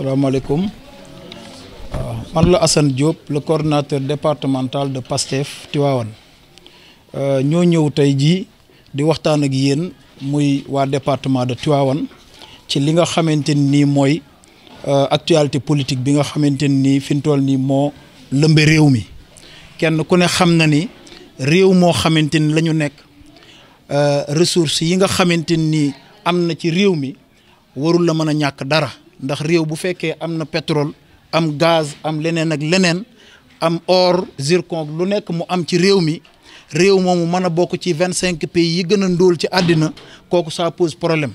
salaamaaleykum man la Assane Diop le coordonnateur départemental de PASTEF Tivaouane ñoo ñëw tey jii di waxtaan ak yéen muy waa département de Tivaouane ci li nga xamante ni mooy actualité politique bi nga xamante ni fi mu toll nii moo lëmbe réew mi kenn ku ne xam na ni réew moo xamante ni la ñu nekk ressources yi nga xamante ni am na ci réew mi warul la mën a ñàkk dara ndax réew bu fekkee am na pétrole am gaz am leneen ak leneen am or zircon lu nekk mu am ci réew mi réew moomu mën a bokk ci 25 pays yi gën a ndóol ci àddina kooku ça pose problème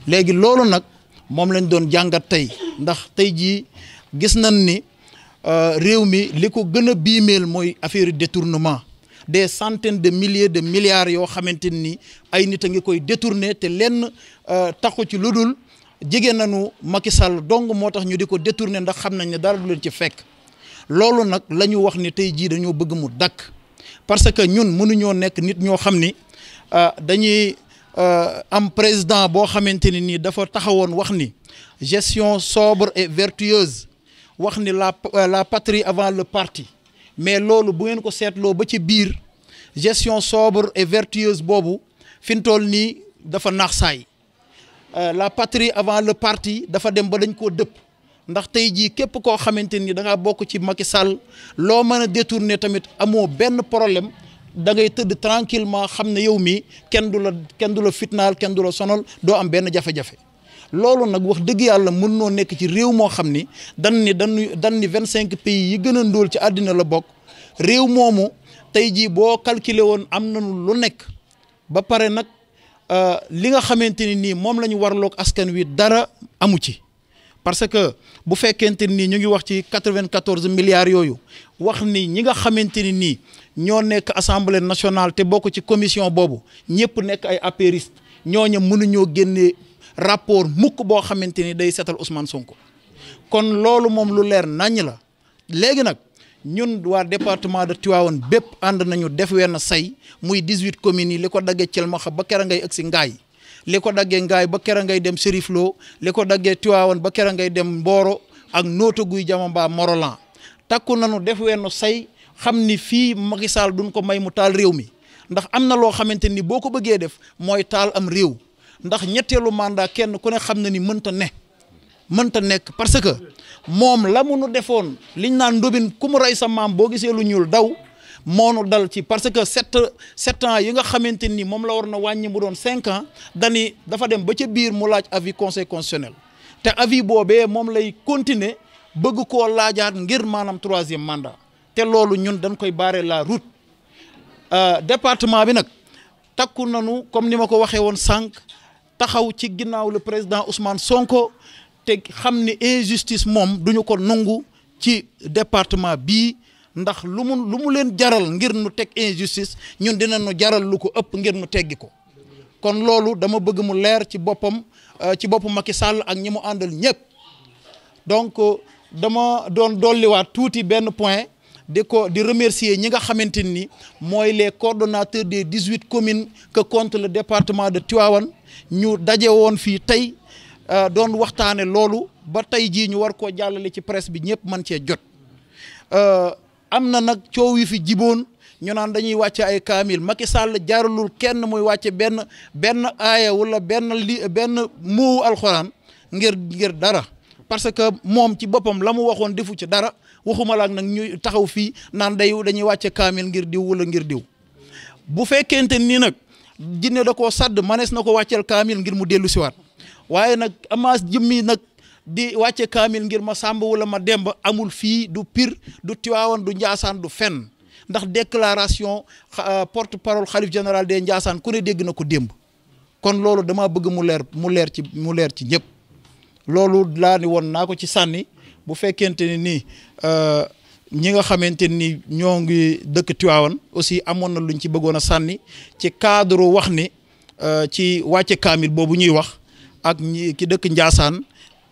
léegi loolu nag moom lañ doon jàngat tey ndax tey jii gis nañ ni réew mi li ko gën a biimeel mooy affaire détournement des centaines de milliers de milliards yoo xamante ni ay nit a ngi koy détourner te lenn taxu ci lu dul jigéen nañu Macky Sall dong moo tax ñu di ko détourner ndax xam nañ ne dara du leen ci fekk loolu nag la ñu wax ni tey jii dañoo bëgg mu dakk parce que ñun mënuñoo nekk nit ñoo xam ni dañuy am président boo xamante ni nii dafa taxawoon wax ni gestion sobre et vertueuse wax ni la patrie avant le parti mais loolu bu ngeen ko seetloo ba ci biir gestion sobre et vertueuse boobu fi mu toll nii dafa naax saay la patrie avant le parti dafa dem ba dañ koo dëpp ndax tey jii képp koo xamante ni da ngaa bokk ci Macky Sall loo mën a détourner tamit amoo benn problème da ngay tëdd tranquillement xam ne yow mii kenn du la fitnaal kenn du la sonal doo am benn jafe-jafe loolu nag wax dëgg yàlla mën noo nekk ci réew moo xam ni dan ni 25 pays yi gën a ndóol ci àddina la bokk réew moomu tey jii boo calculer woon am nañu lu nekk ba pare nag li nga xamante ni nii moom la ñu warloog askan wi dara amu ci parce que bu fekkente ni ñu ngi wax ci 94 milliards yooyu wax ni ñi nga xamante ni nii ñoo nekk assemblée nationale te bokk ci commission boobu ñëpp nekk ay apéristes ñooñu mënuñoo génnee rapport mukk boo xamante ni day setal Ousmane Sonko kon loolu moom lu leer naññ la léegi nag ñun waa département de Tivaouane bépp ànd nañu def wenn say muy 18 communes yi li ko daggee Thielmaxa ba kera ngay ëgg si Ngaay li ko daggee Ngaay ba kera ngay dem Chérif Lo li ko daggee Tivaouane ba kera ngay dem Mboro ak Notto Gouye Diama mbaa Morolan takku nañu def wenn say xam ni fii Macky Sall duñ ko may mu taal réew mi ndax am na loo xamante ni boo ko bëggee def mooy taal am réew ndax ñetteelu mandat kenn ku ne xam na ni mënta nekk parce que moom la mu nu defoon liñ naan ndobin ku mu rey sa maam boo gisee lu ñuul daw moonu dal ci parce que sept ans yi nga xamante ni moom la war na wàññi mu doon 5 ans dafa dem ba ca biir mu laaj avis conseil constitutionnel te avis boobee moom lay continuer bëgg koo laajaat ngir maanaam 3e mandat te loolu ñun dañ koy barrer la route département bi nag takku nanu comme ni ma ko waxee woon sànq taxaw ci ginnaaw le président Ousmane Sonko te xam ni injustice moom duñu ko nangu ci département bii ndax lu mu leen jaral ngir nu teg injustice ñun dinañu jaral lu ko ëpp ngir nu teggi ko kon loolu dama bëgg mu leer ci boppu Macky Sall ak ñi mu àndal ñëpp donc dama doon dolliwaat tuuti benn point di remercier ñi nga xamante ni mooy les coordonnateurs des 18 communes que compte le département de Tivaouane ñu daje woon fii tey doon waxtaane loolu ba tey jii ñu war koo jàllale ci presse bi ñëpp mën cee jot am na nag coow yi fi jiboon ñu naan dañuy wàcce ay kaamil Macky Sall jaaralul kenn muy wàcce benn aaya wala benn muu alxuraan ngir dara parce que moom ci boppam la mu waxoon defu ci dara waxuma laak nag ñu taxaw fii naan dañuy wàcce kaamil ngir diw wala ngir diw bu fekkente ni nag jinne da koo sadd manees na ko wàcceel kaamil ngir mu dellu siwaat waaye nag amaas jëmmi nag di wàcce kaamil ngir ma Samba wala ma Demba amul fii du Pire du Tivaouane du Ndiassane du fenn ndax déclaration porte parole xalif général des Ndiassane ku ne dégg na ko démb kon loolu dama bëgg mu leer ci ñëpp loolu laa ni woon naa ko ci sànni bu fekkente ni nii ñi nga xamante ni ñoo ngi dëkk Tivaouane aussi amoon na luñ ci bëggoon a sànni ci cadre wax ni ci wàcce kaamil boobu ñuy wax ak ki dëkk Ndiassane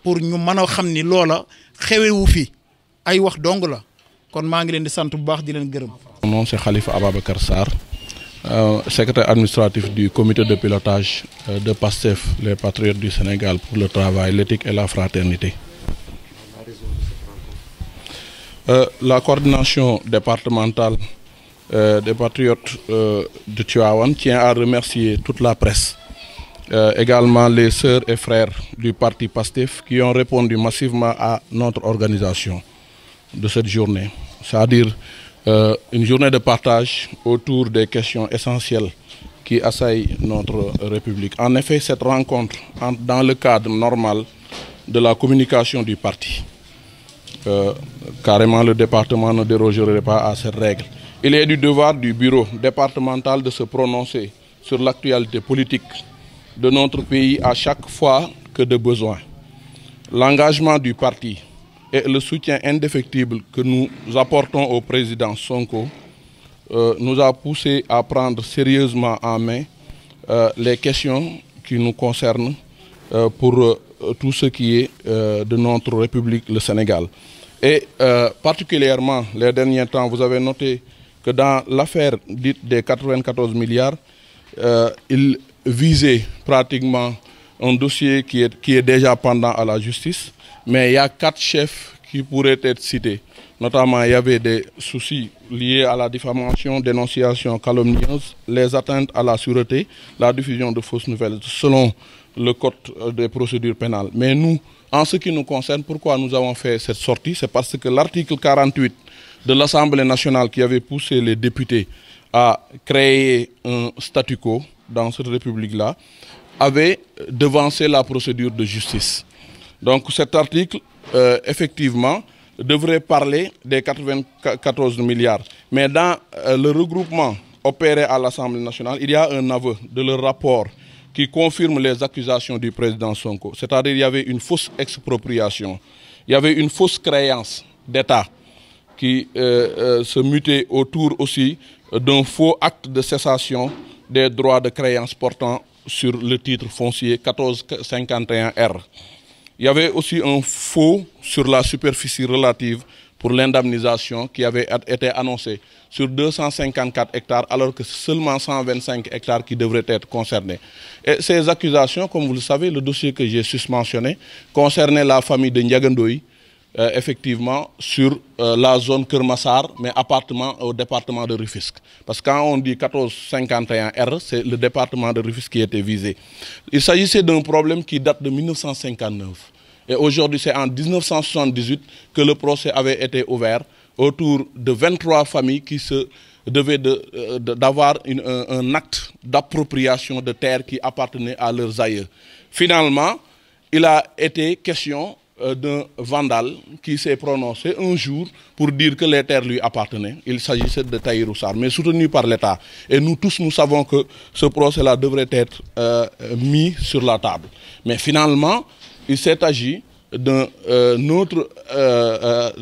pour ñu mën a xam ni loola xewewu fi ay wax dong la kon maa ngi leen di sant bu baax di leen gërëm. Mon nom c'est Khalifa Ababacar Sarr, secrétaire administratif du comité de pilotage de PASTEF, les Patriotes du Sénégal pour le travail, l'éthique et la fraternité. La coordination départementale des Patriotes de Tivaouane tient à remercier toute la presse, également les sœurs et frères du parti PASTEF qui ont répondu massivement à notre organisation de cette journée. C'est-à-dire une journée de partage autour des questions essentielles qui assaillent notre République. En effet, cette rencontre entre dans le cadre normal de la communication du parti. Carrément, le département ne dérogerait pas à cette règle. Il est du devoir du bureau départemental de se prononcer sur l'actualité politique de notre pays à chaque fois que de besoin. L'engagement du parti et le soutien indéfectible que nous apportons au président Sonko nous a poussé à prendre sérieusement en main les questions qui nous concernent pour tout ce qui est de notre République, le Sénégal. Et particulièrement, les derniers temps, vous avez noté que dans l'affaire dite des 94 milliards, il visait pratiquement un dossier qui est déjà pendant à la justice, mais il y a 4 chefs qui pourraient être cités. Notamment, il y avait des soucis liés à la diffamation, dénonciation calomnieuse, les atteintes à la sûreté, la diffusion de fausses nouvelles, selon le code des procédures pénales. Mais nous, en ce qui nous concerne, pourquoi nous avons fait cette sortie? C'est parce que l'article 48 de l'Assemblée nationale qui avait poussé les députés à créer un statu quo dans cette République-là avait devancé la procédure de justice. Donc cet article, effectivement, devrait parler des 94 milliards. Mais dans le regroupement opéré à l'Assemblée nationale, il y a un aveu de leur rapport qui confirme les accusations du président Sonko. C'est-à-dire qu'il y avait une fausse expropriation, il y avait une fausse créance d'État qui se mutait autour aussi d'un faux acte de cessation des droits de créance portant sur le titre foncier 1451R. Il y avait aussi un faux sur la superficie relative pour l'indemnisation qui avait été annoncée sur 254 hectares alors que c'est seulement 125 hectares qui devraient être concernés. Et ces accusations, comme vous le savez, le dossier que j'ai susmentionné concernait la famille de Ndiagandoy, effectivement sur la zone Kermassar, mais appartement au département de Rufisque. Parce que quand on dit 1451R, c'est le département de Rufisque qui était visé. Il s'agissait d'un problème qui date de 1959. Et aujourd'hui, c'est en 1978 que le procès avait été ouvert autour de 23 familles qui se devaient d'avoir un acte d'appropriation de terres qui appartenaient à leurs aïeux. Finalement, il a été question d'un vandale qui s'est prononcé un jour pour dire que les terres lui appartenaient. Il s'agissait de Tahirou Sarr, mais soutenu par l'État. Et nous tous, nous savons que ce procès-là devrait être mis sur la table. Mais finalement, il s'est agi d'un autre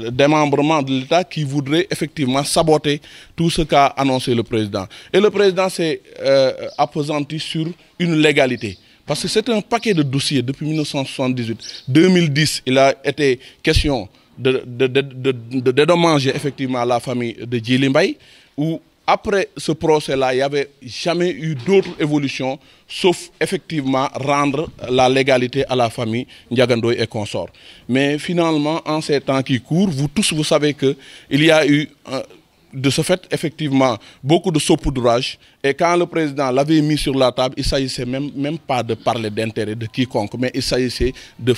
démembrement de l'État qui voudrait effectivement saboter tout ce qu'a annoncé le président. Et le président s'est appesanti sur une légalité. Parce que c'est un paquet de dossiers depuis 1978. 2010, il a été question de dédommager effectivement la famille de Djily Mbaye, où après ce procès-là, il n'y avait jamais eu d'autre évolution, sauf effectivement rendre la légalité à la famille Ndiagandoy et consorts. Mais finalement, en ces temps qui courent, vous tous, vous savez qu'il y a eu, de ce fait, effectivement, beaucoup de saupoudrage. Et quand le président l'avait mis sur la table, il ne s'agissait même pas de parler d'intérêt de quiconque, mais il s'agissait de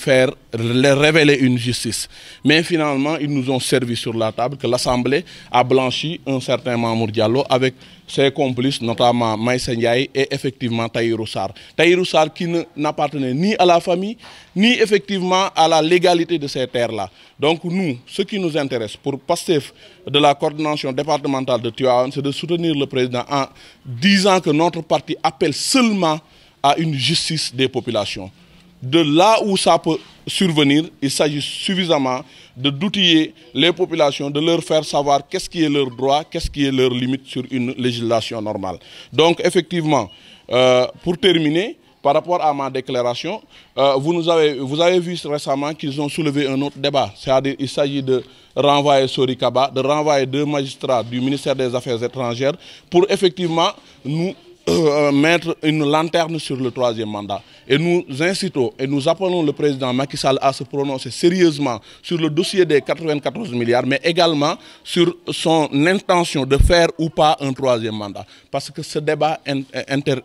révéler une justice. Mais finalement, ils nous ont servi sur la table que l'Assemblée a blanchi un certain Mamour Diallo avec ses complices, notamment Maïssa Ndiaye et effectivement Tahirou Sarr. Tahirou Sarr qui n'appartenait ni à la famille, ni effectivement à la légalité de ces terres-là. Donc nous, ce qui nous intéresse pour PASTEF de la coordination départementale de Tivaouane, c'est de soutenir le président en disant que notre parti appelle seulement à une justice des populations. De là où ça peut survenir, il s'agit suffisamment d'outiller les populations, de leur faire savoir qu'est-ce qui est leur droit, qu'est-ce qui est leur limite sur une législation normale. Donc effectivement, pour terminer, par rapport à ma déclaration, vous avez vu récemment qu'ils ont soulevé un autre débat. C'est-à-dire qu'il s'agit de renvoyer Sori Kaba, de renvoyer 2 magistrats du ministère des Affaires étrangères pour effectivement nous mettre une lanterne sur le 3e mandat. Et nous incitons et nous appelons le président Macky Sall à se prononcer sérieusement sur le dossier des 94 milliards, mais également sur son intention de faire ou pas un troisième mandat. Parce que ce débat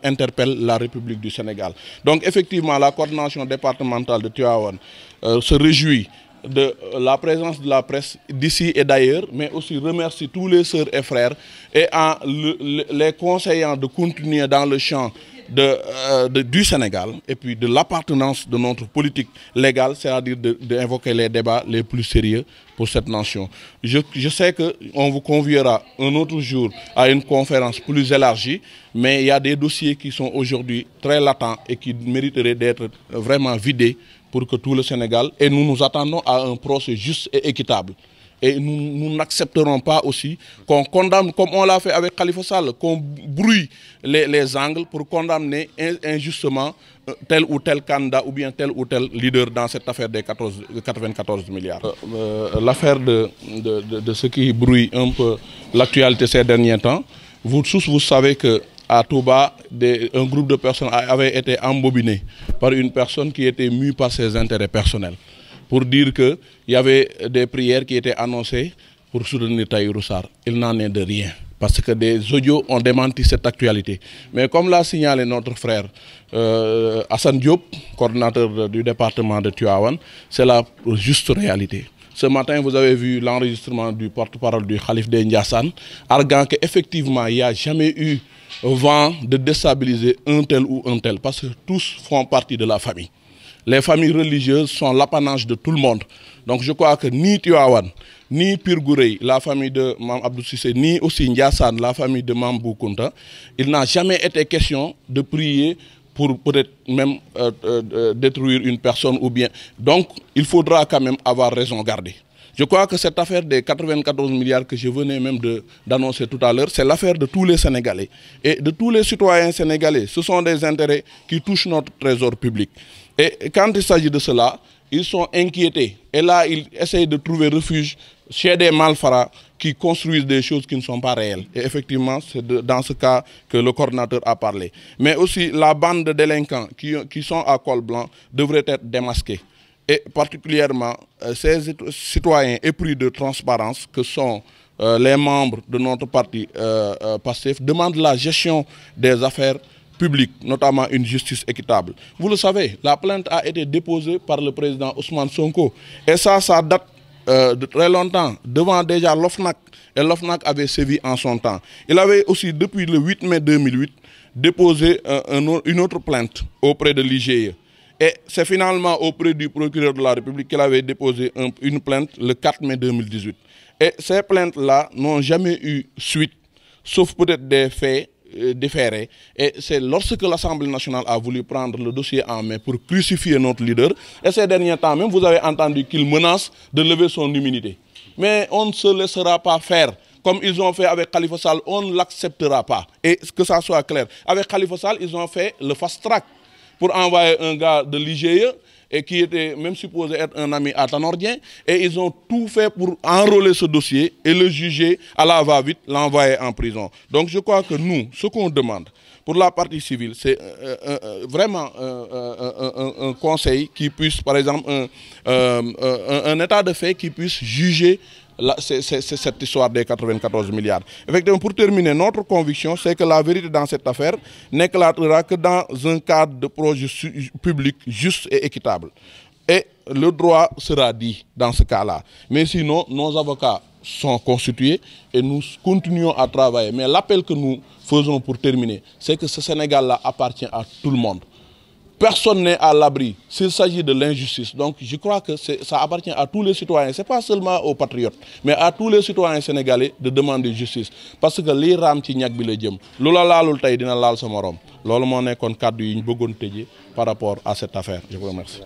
interpelle la République du Sénégal. Donc effectivement, la coordination départementale de Tivaouane se réjouit de la présence de la presse d'ici et d'ailleurs, mais aussi remercie tous les sœurs et frères et en les conseillant de continuer dans le champ du Sénégal et puis de l'appartenance de notre politique légale, c'est-à-dire d'invoquer les débats les plus sérieux pour cette nation. Je sais qu'on vous conviera un autre jour à une conférence plus élargie, mais il y a des dossiers qui sont aujourd'hui très latents et qui mériteraient d'être vraiment vidés pour que tout le Sénégal, et nous nous attendons à un procès juste et équitable. Et nous n'accepterons pas aussi qu'on condamne, comme on l'a fait avec Khalifa Sall, qu'on brouille les angles pour condamner injustement tel ou tel candidat ou bien tel ou tel leader dans cette affaire des 94 milliards. L'affaire de ce qui brouille un peu l'actualité ces derniers temps, vous tous vous savez que à Touba, un groupe de personnes avait été embobiné par une personne qui était mue par ses intérêts personnels pour dire qu'il y avait des prières qui étaient annoncées pour soutenir Tahirou Sarr. Il n'en est de rien parce que des audios ont démenti cette actualité. Mais comme l'a signalé notre frère Assane Diop, coordinateur du département de Tivaouane, c'est la juste réalité. Ce matin, vous avez vu l'enregistrement du porte-parole du Khalif de Ndiassane, arguant qu'effectivement, il n'y a jamais eu vent de déstabiliser un tel ou un tel, parce que tous font partie de la famille. Les familles religieuses sont l'apanage de tout le monde. Donc je crois que ni Tivaouane, ni Pire Gouray, la famille de Mam Abdou Cissé, ni aussi Ndiassane, la famille de Mam Bou Kounta, il n'a jamais été question de prier pour peut-être même détruire une personne ou bien. Donc il faudra quand même avoir raison gardée. Je crois que cette affaire des 94 milliards que je venais même d'annoncer tout à l'heure, c'est l'affaire de tous les Sénégalais et de tous les citoyens sénégalais. Ce sont des intérêts qui touchent notre trésor public. Et quand il s'agit de cela, ils sont inquiétés. Et là, ils essayent de trouver refuge chez des malfrats qui construisent des choses qui ne sont pas réelles. Et effectivement, c'est dans ce cas que le coordinateur a parlé. Mais aussi, la bande de délinquants qui sont à col blanc devrait être démasquée. Et particulièrement, ces citoyens épris de transparence que sont les membres de notre parti PASTEF demandent la gestion des affaires publiques, notamment une justice équitable. Vous le savez, la plainte a été déposée par le président Ousmane Sonko. Et ça date de très longtemps, devant déjà l'OFNAC. Et l'OFNAC avait sévi en son temps. Il avait aussi, depuis le 8 mai 2008, déposé une autre plainte auprès de l'IGE. Et c'est finalement auprès du procureur de la République qu'il avait déposé une plainte le 4 mai 2018. Et ces plaintes-là n'ont jamais eu suite, sauf peut-être des faits déférés. Et c'est lorsque l'Assemblée nationale a voulu prendre le dossier en main pour crucifier notre leader, et ces derniers temps même, vous avez entendu qu'il menace de lever son immunité. Mais on ne se laissera pas faire. Comme ils ont fait avec Khalifa Sall, on ne l'acceptera pas. Et que ça soit clair. Avec Khalifa Sall, ils ont fait le fast-track pour envoyer un gars de l'IGE et qui était même supposé être un ami à Tanordien. Et ils ont tout fait pour enrôler ce dossier et le juger à la va-vite, l'envoyer en prison. Donc je crois que nous, ce qu'on demande pour la partie civile, c'est vraiment un conseil qui puisse, par exemple, un état de fait qui puisse juger c'est cette histoire des 94 milliards. Effectivement, pour terminer, notre conviction, c'est que la vérité dans cette affaire n'éclatera que dans un cadre de projet public juste et équitable. Et le droit sera dit dans ce cas-là. Mais sinon, nos avocats sont constitués et nous continuons à travailler. Mais l'appel que nous faisons pour terminer, c'est que ce Sénégal-là appartient à tout le monde. Personne n'est à l'abri s'il s'agit de l'injustice. Donc je crois que ça appartient à tous les citoyens. Ce n'est pas seulement aux patriotes, mais à tous les citoyens sénégalais de demander justice. Parce que les raam ci ñag bi la jëm lula laalul tay dina laal sa morom. Loolu moo nekkoon kàddu yi ñu bëggoon tëjee par rapport à cette affaire. Je vous remercie.